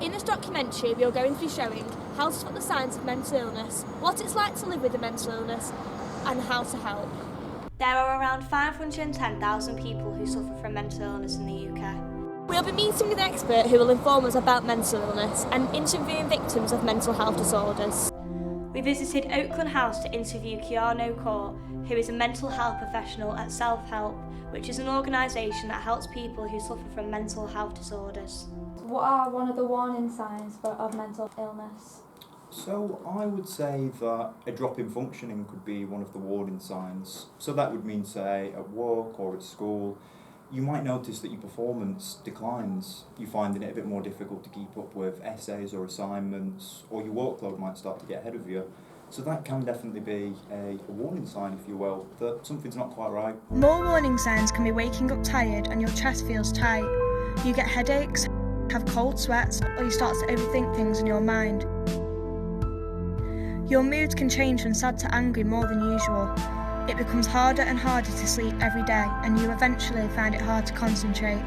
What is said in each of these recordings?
In this documentary, we are going to be showing how to spot the signs of mental illness, what it's like to live with a mental illness, and how to help. There are around 510,000 people who suffer from mental illness in the UK. We'll be meeting with an expert who will inform us about mental illness and interviewing victims of mental health disorders. We visited Oakland House to interview Keanu Court, who is a mental health professional at Self Help, which is an organisation that helps people who suffer from mental health disorders. What are one of the warning signs of mental illness? So I would say that a drop in functioning could be one of the warning signs. So that would mean, say, at work or at school, you might notice that your performance declines. You're finding it a bit more difficult to keep up with essays or assignments, or your workload might start to get ahead of you. So that can definitely be a warning sign, if you will, that something's not quite right. More warning signs can be waking up tired and your chest feels tight. You get headaches, have cold sweats, or you start to overthink things in your mind. Your moods can change from sad to angry more than usual. It becomes harder and harder to sleep every day, and you eventually find it hard to concentrate.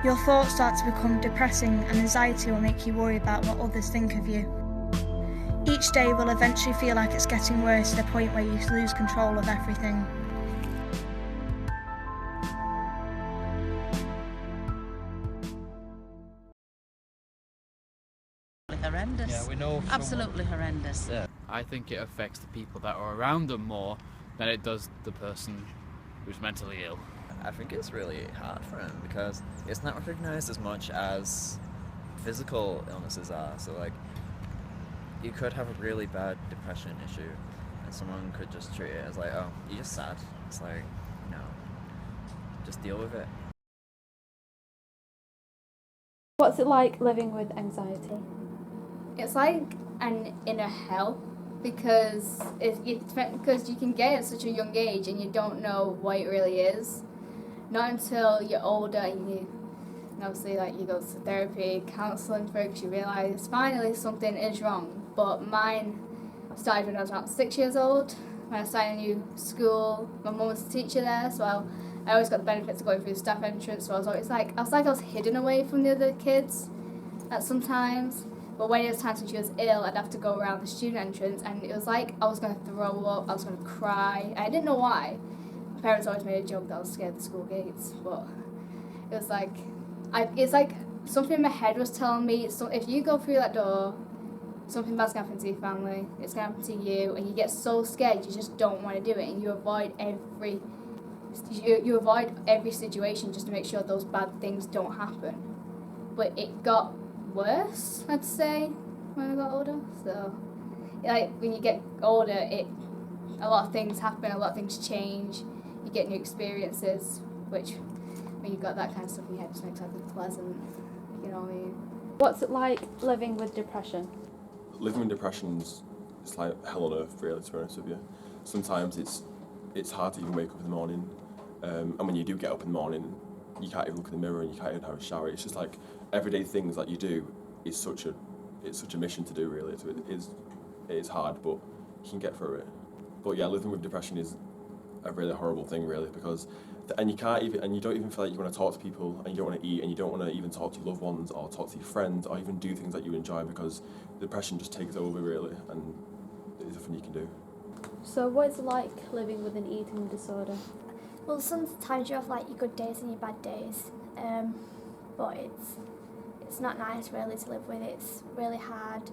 Your thoughts start to become depressing, and anxiety will make you worry about what others think of you. Each day will eventually feel like it's getting worse to the point where you lose control of everything. Horrendous. Yeah, we know. Absolutely horrendous. Yeah. I think it affects the people that are around them more than it does the person who's mentally ill. I think it's really hard for him because it's not recognised as much as physical illnesses are. So like, you could have a really bad depression issue and someone could just treat it as like, oh, you're just sad. It's like, no, just deal with it. What's it like living with anxiety? It's like an inner hell because you can get it at such a young age and you don't know what it really is. Not until you're older and obviously like you go to therapy, counselling for it because you realise finally something is wrong. But mine started when I was about 6 years old. When I started a new school, my mum was a teacher there, so I always got the benefits of going through the staff entrance. So I was hidden away from the other kids at sometimes. But when it was times when she was ill, I'd have to go around the student entrance, and it was like I was going to throw up, I was going to cry. I didn't know why. My parents always made a joke that I was scared of the school gates, but it was like, it's like something in my head was telling me, so if you go through that door, something bad's going to happen to your family, it's going to happen to you, and you get so scared you just don't want to do it, and you avoid every situation just to make sure those bad things don't happen. But it got worse, I'd say, when I got older. So, like, when you get older, a lot of things happen, a lot of things change, you get new experiences, which, when you've got that kind of stuff in your head, just makes everything pleasant, you know what I mean? What's it like living with depression? Living with depression it's like hell on earth, really, to be honest with you. Sometimes it's hard to even wake up in the morning, and when you do get up in the morning, you can't even look in the mirror and you can't even have a shower. It's just like everyday things that you do is such a mission to do, really. So it is hard, but you can get through it. But yeah, living with depression is a really horrible thing, really, because you don't even feel like you want to talk to people, and you don't want to eat, and you don't want to even talk to your loved ones or talk to your friends or even do things that you enjoy because depression just takes over, really, and there's nothing you can do. So what's it like living with an eating disorder? Well, sometimes you have like your good days and your bad days, but it's not nice really to live with. It's really hard.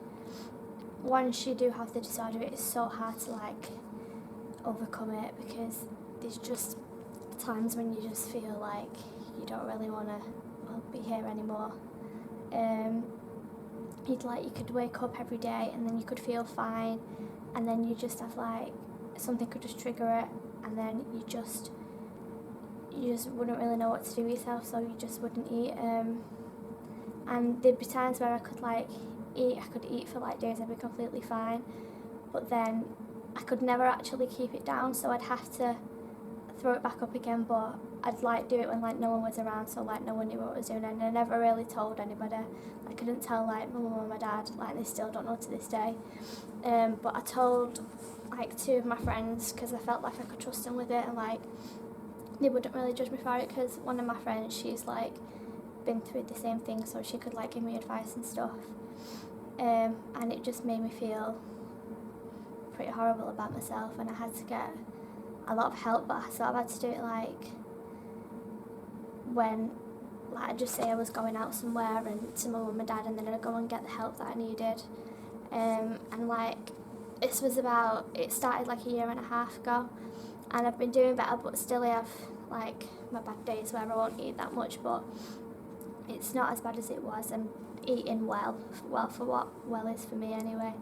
Once you do have the disorder, it's so hard to like overcome it because there's just times when you just feel like you don't really want to be here anymore. You could wake up every day and then you could feel fine, and then you just have like something could just trigger it, and then you just wouldn't really know what to do with yourself, so you just wouldn't eat. And there'd be times where I could eat for like days, I'd be completely fine, but then I could never actually keep it down, so I'd have to throw it back up again, but I'd like do it when like no one was around, so like no one knew what I was doing, and I never really told anybody. I couldn't tell like my mum or my dad, like they still don't know to this day. But I told like two of my friends because I felt like I could trust them with it, and like they wouldn't really judge me for it, because one of my friends, she's like been through the same thing, so she could like give me advice and stuff. and it just made me feel pretty horrible about myself, and I had to get a lot of help, but I sort of had to do it like when, like, I'd just say I was going out somewhere and to my mum and dad, and then I'd go and get the help that I needed. And like, it started like a year and a half ago, and I've been doing better, but still I have like my bad days where I won't eat that much, but it's not as bad as it was. I'm eating well for what well is for me anyway.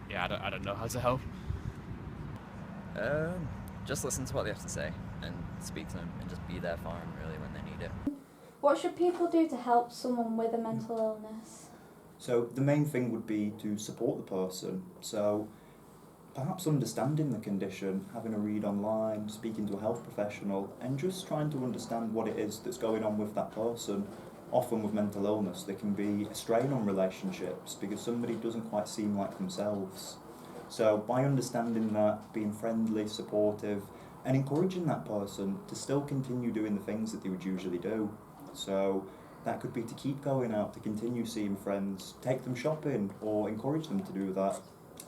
Yeah, I don't know how to help. Just listen to what they have to say and speak to them and just be there for them really when they need it. What should people do to help someone with a mental illness? So the main thing would be to support the person. So perhaps understanding the condition, having a read online, speaking to a health professional, and just trying to understand what it is that's going on with that person. Often with mental illness, there can be a strain on relationships because somebody doesn't quite seem like themselves. So by understanding that, being friendly, supportive, and encouraging that person to still continue doing the things that they would usually do. So that could be to keep going out, to continue seeing friends, take them shopping, or encourage them to do that.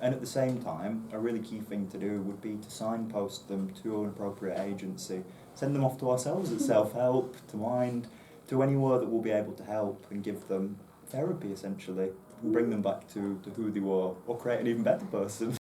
And at the same time, a really key thing to do would be to signpost them to an appropriate agency. Send them off to ourselves at Self-Help, to Mind, to anywhere that will be able to help and give them therapy, essentially, and bring them back to who they were, or create an even better person.